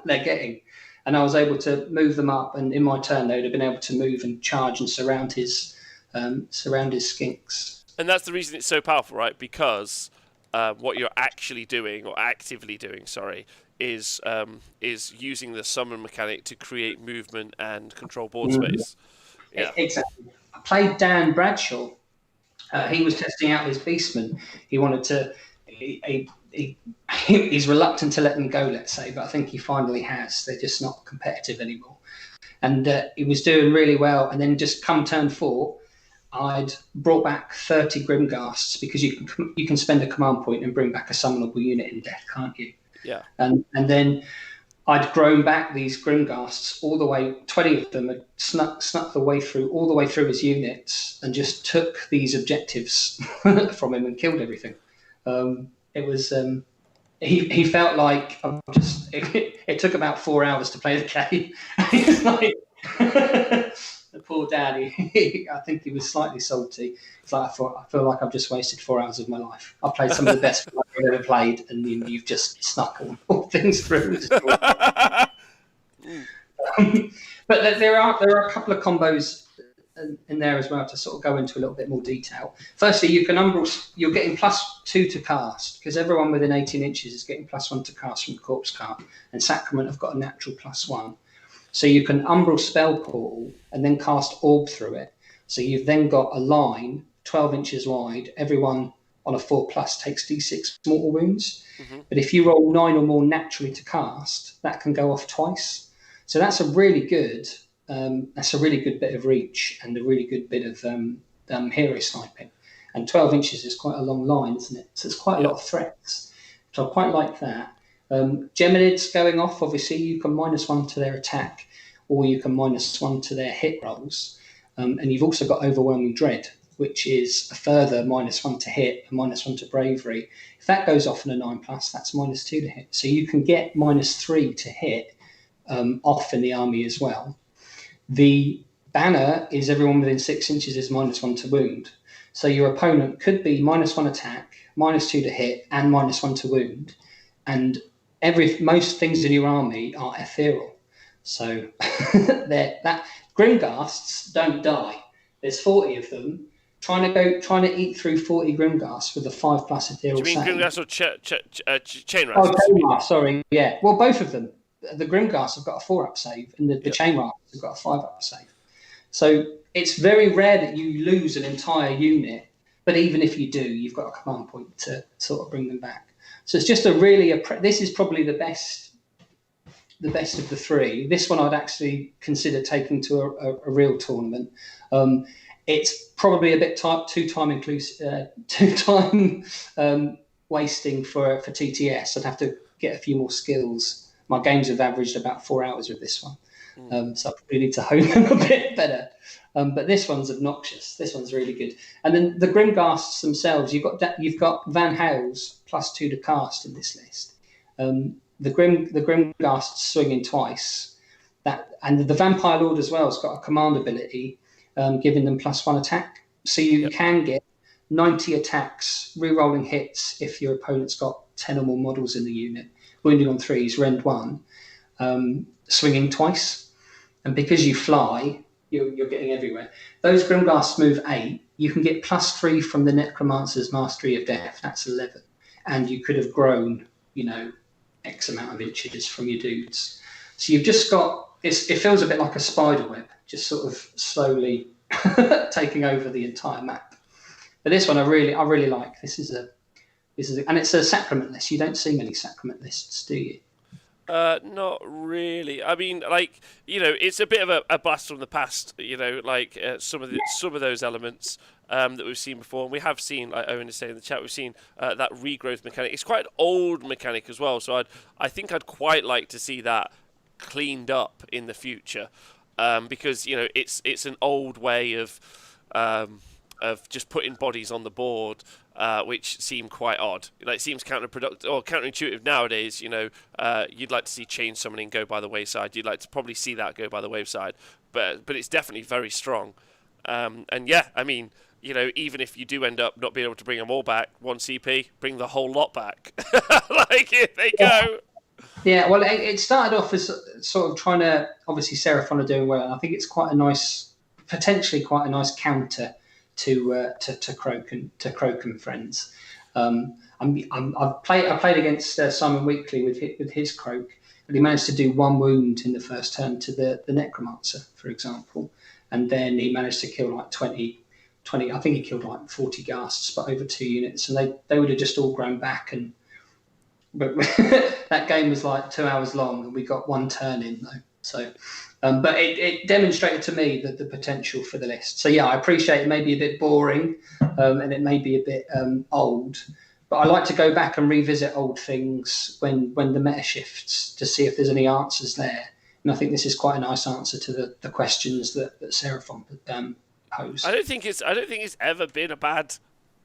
they're getting. And I was able to move them up, and in my turn, they would have been able to move and charge and surround his skinks. And that's the reason it's so powerful, right? Because what you're actually doing, or actively doing, sorry, is using the summon mechanic to create movement and control board space. Yeah, exactly. I played Dan Bradshaw. He was testing out his beastmen. He wanted to. He's reluctant to let them go, let's say, but I think he finally has. They're just not competitive anymore. And he was doing really well. And then just come turn 4, I'd brought back 30 Grimghasts, because you can spend a command point and bring back a summonable unit in death, can't you? Yeah. And then I'd grown back these Grimghasts all the way. 20 of them had snuck the way through, all the way through his units, and just took these objectives from him and killed everything. It was he felt like it took about 4 hours to play the game. He's like the poor dad. I think he was slightly salty. It's like I feel like I've just wasted 4 hours of my life. I've played some of the best I've ever played, and you've just snuck all things through. But there are a couple of combos in there as well to sort of go into a little bit more detail. Firstly, you're getting +2 to cast, because everyone within 18 inches is getting +1 to cast from the corpse cart, and Sacrament have got a natural +1. So you can umbral spell portal and then cast orb through it. So you've then got a line 12 inches wide. Everyone on a 4+ takes D6 mortal wounds. Mm-hmm. But if you roll 9 or more naturally to cast, that can go off twice. So that's a really good bit of reach and a really good bit of hero sniping. And 12 inches is quite a long line, isn't it? So it's quite a lot of threats. So I quite like that. Geminids going off, obviously, you can -1 to their attack, or you can -1 to their hit rolls. And you've also got Overwhelming Dread, which is a further -1 to hit, and -1 to bravery. If that goes off in a 9+, that's -2 to hit. So you can get -3 to hit off in the army as well. The banner is everyone within 6 inches is -1 to wound. So your opponent could be -1 attack, -2 to hit, and -1 to wound. And most things in your army are ethereal. So that Grimghasts don't die. There's 40 of them trying to eat through 40 Grimghasts with a 5+ ethereal. Do you mean save. Grimghasts or chain rats? Oh, chain rats, sorry, yeah. Well, both of them. The Grimghasts have got a 4+ save, and the chain rats have got a 5+ save. So it's very rare that you lose an entire unit, but even if you do, you've got a command point to sort of bring them back. So it's just this is probably the best of the 3. This one I'd actually consider taking to a real tournament. It's probably a bit two time wasting for TTS. I'd have to get a few more skills. My games have averaged about 4 hours with this one. So I probably need to hone them a bit better. But this one's obnoxious. This one's really good. And then the Grimghasts themselves, you've got Van Hale's +2 to cast in this list. The Grimghasts swinging twice. And the Vampire Lord as well has got a command ability, giving them +1 attack. So you can get 90 attacks, re-rolling hits if your opponent's got 10 or more models in the unit. Wounding on 3s, rend 1, swinging twice. And because you fly, you're getting everywhere. Those Grimghasts move 8. You can get +3 from the Necromancer's Mastery of Death. That's 11. And you could have grown, X amount of inches from your dudes. So you've just got, it feels a bit like a spider web, just sort of slowly taking over the entire map. But this one I really like. This is and it's a Sacrament list. You don't see many Sacrament lists, do you? Not really. I mean, like, it's a bit of a blast from the past. Like some of those elements that we've seen before, and we have seen, like Owen is saying in the chat, we've seen that regrowth mechanic. It's quite an old mechanic as well, so I think I'd quite like to see that cleaned up in the future, because it's an old way of just putting bodies on the board, which seem quite odd. Like, it seems counterproductive or counterintuitive nowadays. You'd like to see chain summoning go by the wayside. You'd like to probably see that go by the wayside, but it's definitely very strong. And yeah, I mean, even if you do end up not being able to bring them all back, 1 CP, bring the whole lot back. Like, here they go. Yeah, well, it started off as sort of trying to, obviously Seraphon are doing well, and I think it's potentially quite a nice counter to Croak and friends. I played against Simon Weekly with his Croak, and he managed to do 1 wound in the first turn to the Necromancer, for example, and then he managed to kill like 20. I think he killed like 40 ghasts, but over 2 units, and they would have just all grown back. But that game was like 2 hours long, and we got 1 turn in though. So, but it demonstrated to me that the potential for the list. So yeah, I appreciate it may be a bit boring, and it may be a bit old, but I like to go back and revisit old things when the meta shifts to see if there's any answers there. And I think this is quite a nice answer to the questions that Seraphon posed. I don't think it's ever been a bad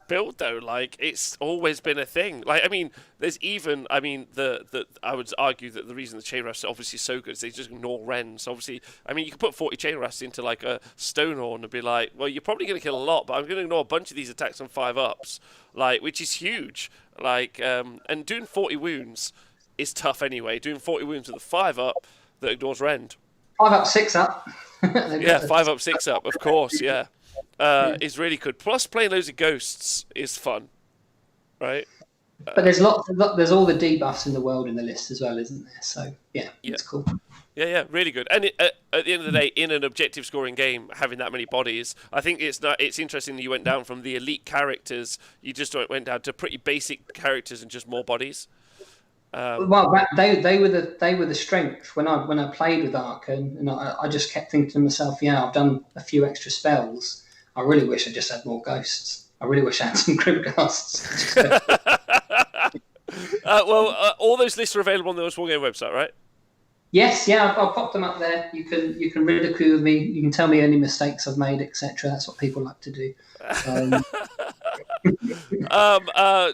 build though. Like, it's always been a thing. Like, I mean, there's even, I would argue that the reason the chain rest are obviously so good is they just ignore Rens. Obviously, I mean, you could put 40 chain rests into like a Stonehorn and be like, well, you're probably going to kill a lot, but I'm going to ignore a bunch of these attacks on 5-ups, like, which is huge. Like, and doing 40 wounds is tough anyway. Doing 40 wounds with a 5-up that ignores Rend. 5-up, 6-up. Yeah, 5-up, 6-up, of course, yeah. Is really good. Plus, playing loads of ghosts is fun, right? But there's all the debuffs in the world in the list as well, isn't there? So yeah, it's cool. Yeah, really good. And at the end of the day, in an objective scoring game, having that many bodies, I think it's interesting that you went down from the elite characters. You just went down to pretty basic characters and just more bodies. Well, they were the strength when I played with Arkan, and I just kept thinking to myself, yeah, I've done a few extra spells. I really wish I just had more ghosts. I really wish I had some Grimghasts. All those lists are available on the Honest Wargame website, right? Yes, yeah, I'll pop them up there. You can ridicule me. You can tell me any mistakes I've made, etc. That's what people like to do.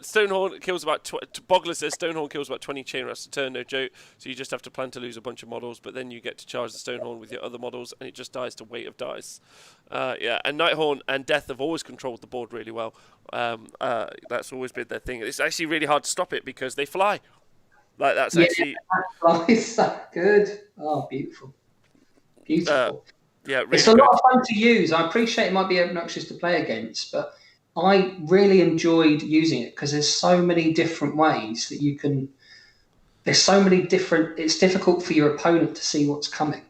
Stonehorn kills about Bogler says Stonehorn kills about 20 chain rests a turn, no joke. So you just have to plan to lose a bunch of models, but then you get to charge the Stonehorn with your other models, and it just dies to weight of dice. Yeah, and Nighthorn and Death have always controlled the board really well. That's always been their thing. It's actually really hard to stop it because they fly. Like, that's actually. It's so good. Oh, beautiful. Beautiful. Yeah, really it's a lot of fun to use. I appreciate it might be obnoxious to play against, but I really enjoyed using it because there's so many different ways that you can. There's so many different. It's difficult for your opponent to see what's coming.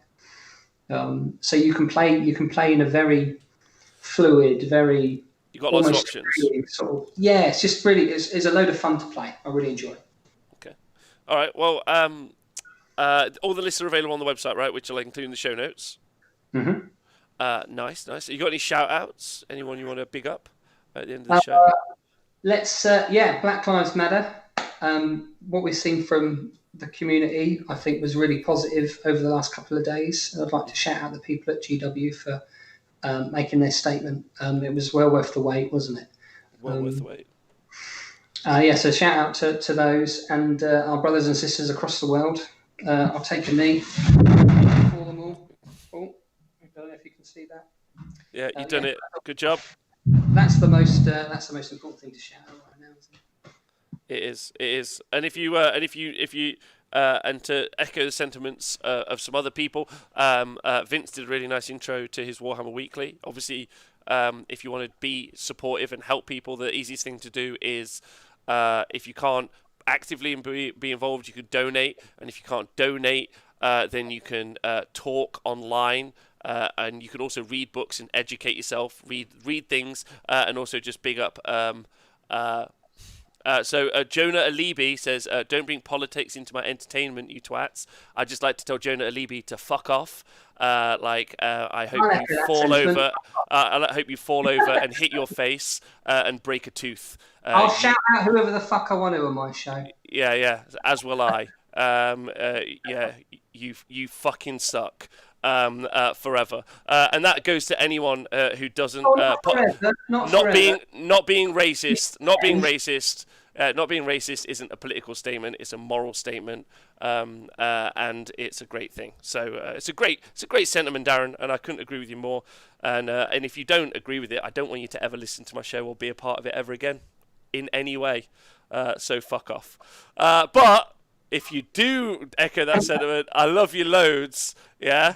So you can play. You can play in a very fluid, very. You've got lots of options. Yeah, it's just really. It's a load of fun to play. I really enjoy it. Okay. All right. Well, all the lists are available on the website, right? Which I'll include in the show notes. Mm-hmm. Nice. You got any shout-outs? Anyone you want to big up at the end of the show? Let's, Black Lives Matter. What we've seen from the community, I think, was really positive over the last couple of days. And I'd like to shout out the people at GW for making their statement. It was well worth the wait, wasn't it? Well worth the wait. So shout out to those and our brothers and sisters across the world. I'll take a knee for them all. Oh, I don't know if you can see that. Yeah, you've done it. Good job. That's the most important thing to shout out right now, isn't it? It is. And if you and to echo the sentiments of some other people, Vince did a really nice intro to his Warhammer Weekly. Obviously, if you want to be supportive and help people, the easiest thing to do is if you can't actively be involved, you could donate, and if you can't donate, then you can talk online, and you can also read books and educate yourself, read things, and also just big up So Jonah Alibi says, "Don't bring politics into my entertainment, you twats." I'd just like to tell Jonah Alibi to fuck off. I hope you fall over. I hope you fall over and hit your face and break a tooth. I'll shout out whoever the fuck I want to on my show. Yeah. As will I. Yeah. You fucking suck. Forever. And that goes to anyone who doesn't not being racist. Not being racist. Not being racist isn't a political statement; it's a moral statement, and it's a great thing. So it's a great sentiment, Darren, and I couldn't agree with you more. And if you don't agree with it, I don't want you to ever listen to my show or be a part of it ever again, in any way. So fuck off. But if you do echo that sentiment, I love you loads. Yeah,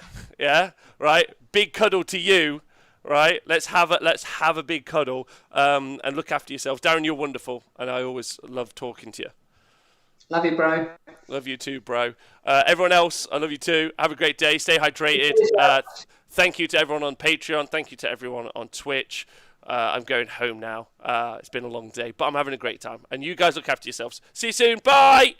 right. Big cuddle to you. Right, let's have a big cuddle, and look after yourself, Darren. You're wonderful, and I always love talking to you. Love you, bro. Love you too, bro. Everyone else, I love you too. Have a great day. Stay hydrated. Thank you to everyone on Patreon. Thank you to everyone on Twitch. I'm going home now. It's been a long day, but I'm having a great time. And you guys look after yourselves. See you soon. Bye.